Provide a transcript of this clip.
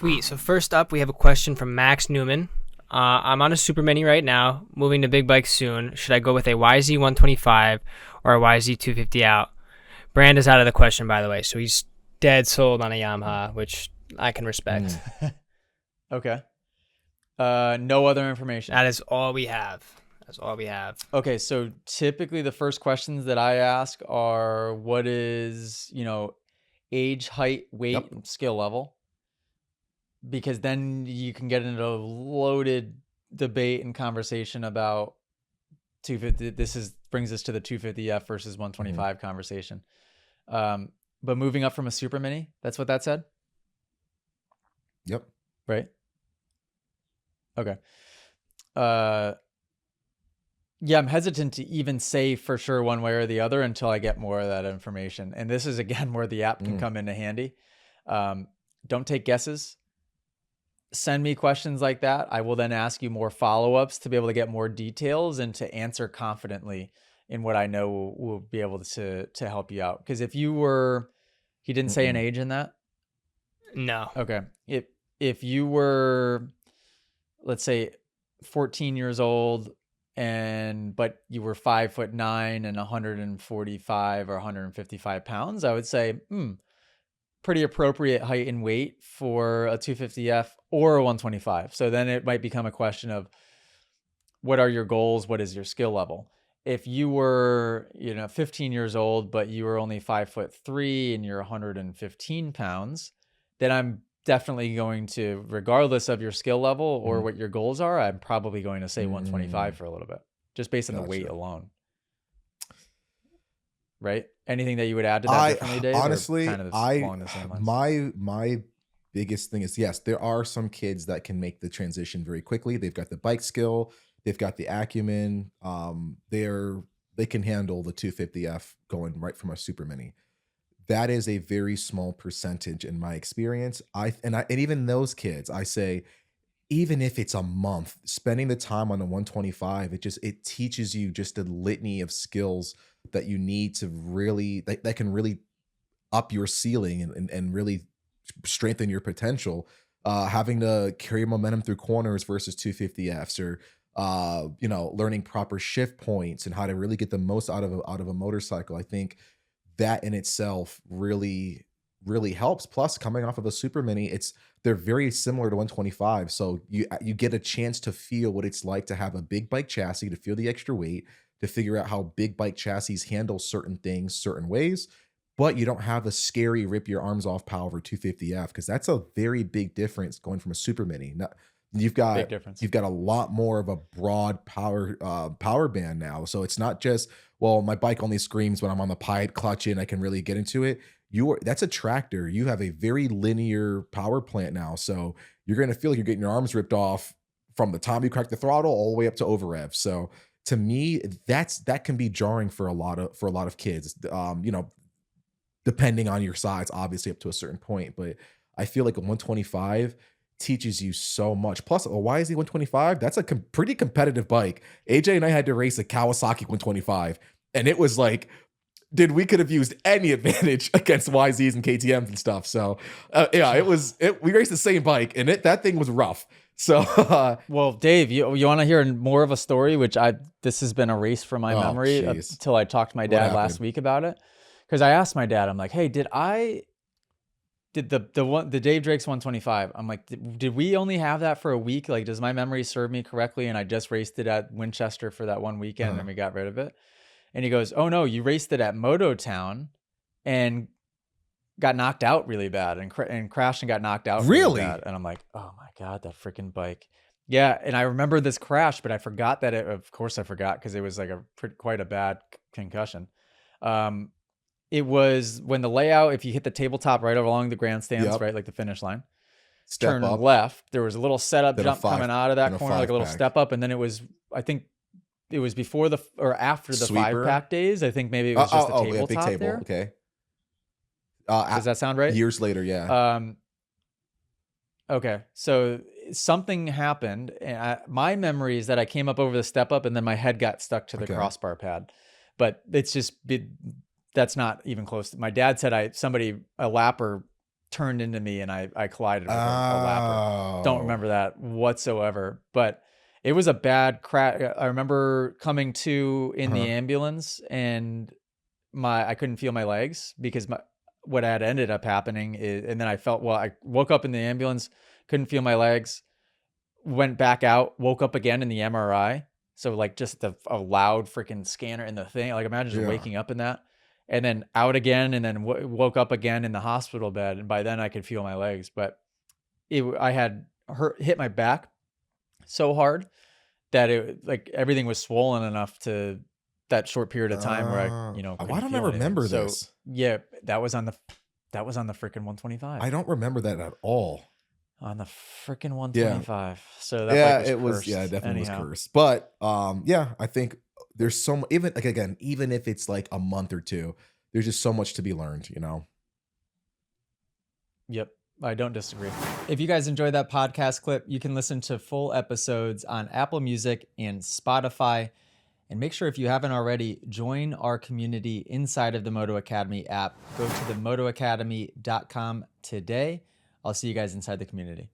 Sweet. So first up, we have a question from Max Newman. I'm on a Supermini right now, moving to big bikes soon. Should I go with a YZ125 or a YZ250 out? Brand is out of the question, by the way, so he's dead sold on a Yamaha, which I can respect. Okay. No other information. That is all we have. That's all we have. Okay, so typically the first questions that I ask are what is, age, height, weight, and skill level. Because then you can get into a loaded debate and conversation about 250. Brings us to the 250F versus 125 conversation. But moving up from a Super Mini, that's what that said? Yep. Right? Okay. Yeah, I'm hesitant to even say for sure one way or the other until I get more of that information. And this is, again, where the app can come into handy. Don't take guesses. Send me questions like that. I will then ask you more follow-ups to be able to get more details and to answer confidently in what I know will be able to help you out. Because if you were, he didn't say an age in that? No. Okay. If you were, let's say, 14 years old, but you were 5'9" and 145 or 155 pounds, I would say, pretty appropriate height and weight for a 250F or a 125. So then it might become a question of what are your goals? What is your skill level? If you were, 15 years old, but you were only 5'3" and you're 115 pounds, then I'm definitely going to, regardless of your skill level or what your goals are, I'm probably going to say 125 for a little bit, just based on the weight alone. Right? Anything that you would add to that differently, Dave? Honestly, kind of along the same lines? my biggest thing is, yes, there are some kids that can make the transition very quickly. They've got the bike skill, they've got the acumen. They can handle the 250F going right from a Super Mini. That is a very small percentage in my experience. And even those kids, I say, even if it's a month, spending the time on the 125, it teaches you just a litany of skills that you need to really, that can really up your ceiling and really strengthen your potential. Having to carry momentum through corners versus 250Fs, or learning proper shift points and how to really get the most out of a motorcycle. I think that in itself really, really helps. Plus, coming off of a Super Mini, they're very similar to 125. So you get a chance to feel what it's like to have a big bike chassis, to feel the extra weight, to figure out how big bike chassis handle certain things certain ways. But you don't have a scary rip your arms off power for 250F, because that's a very big difference going from a Super Mini. You've got a lot more of a broad power band now. So it's not just, well, my bike only screams when I'm on the pied clutch and I can really get into it. That's a tractor. You have a very linear power plant now. So you're going to feel like you're getting your arms ripped off from the time you crack the throttle all the way up to over rev. So to me, that can be jarring for a lot of kids. Depending on your size, obviously up to a certain point. But I feel like a 125 teaches you so much. Plus, a YZ 125, that's a pretty competitive bike. AJ and I had to race a Kawasaki 125, and it was like, we could have used any advantage against YZs and KTMs and stuff. So we raced the same bike, and that thing was rough. So, well, Dave, you want to hear more of a story, this has been erased from my memory until I talked to my dad last week about it. Because I asked my dad, I'm like, hey, did the Dave Drake's 125? I'm like, did we only have that for a week? Like, does my memory serve me correctly? And I just raced it at Winchester for that one weekend, and we got rid of it. And he goes, oh no, you raced it at Moto Town and got knocked out really bad and crashed and got knocked out really bad. And I'm like, oh my God, that freaking bike. Yeah. And I remember this crash, but I forgot that of course I forgot, because it was like quite a bad concussion. It was when the layout, if you hit the tabletop right along the grandstands, right, like the finish line, turn left, there was a little setup jump coming out of that corner, like a little step up. And then I think it was before or after the Sweeper 5-pack days. I think maybe it was just the tabletop big table. There. Okay. Does that sound right? Years later, yeah. Okay. So something happened. And my memory is that I came up over the step up and then my head got stuck to the crossbar pad. But it's just... that's not even close. My dad said a lapper turned into me and I collided with a lapper. Don't remember that whatsoever, but it was a bad crash. I remember coming to in the ambulance and I couldn't feel my legs because what had ended up happening is, and then I woke up in the ambulance, couldn't feel my legs, went back out, woke up again in the MRI. So like just a loud freaking scanner in the thing. Like imagine just waking up in that, and then out again, and then woke up again in the hospital bed. And by then I could feel my legs, but I had hit my back so hard that it like everything was swollen enough to that short period of time where I, you know, I couldn't don't feel remember anything. this. So yeah, that was on the freaking 125. I don't remember that at all. On the freaking 125. So that Yeah, bike was it was. cursed. Yeah, it definitely Anyhow. was cursed. But yeah, I think there's so even like again, even if it's like a month or two, there's just so much to be learned. You know. Yep. I don't disagree. If you guys enjoyed that podcast clip, you can listen to full episodes on Apple Music and Spotify. And make sure if you haven't already, join our community inside of the Moto Academy app. Go to themotoacademy.com today. I'll see you guys inside the community.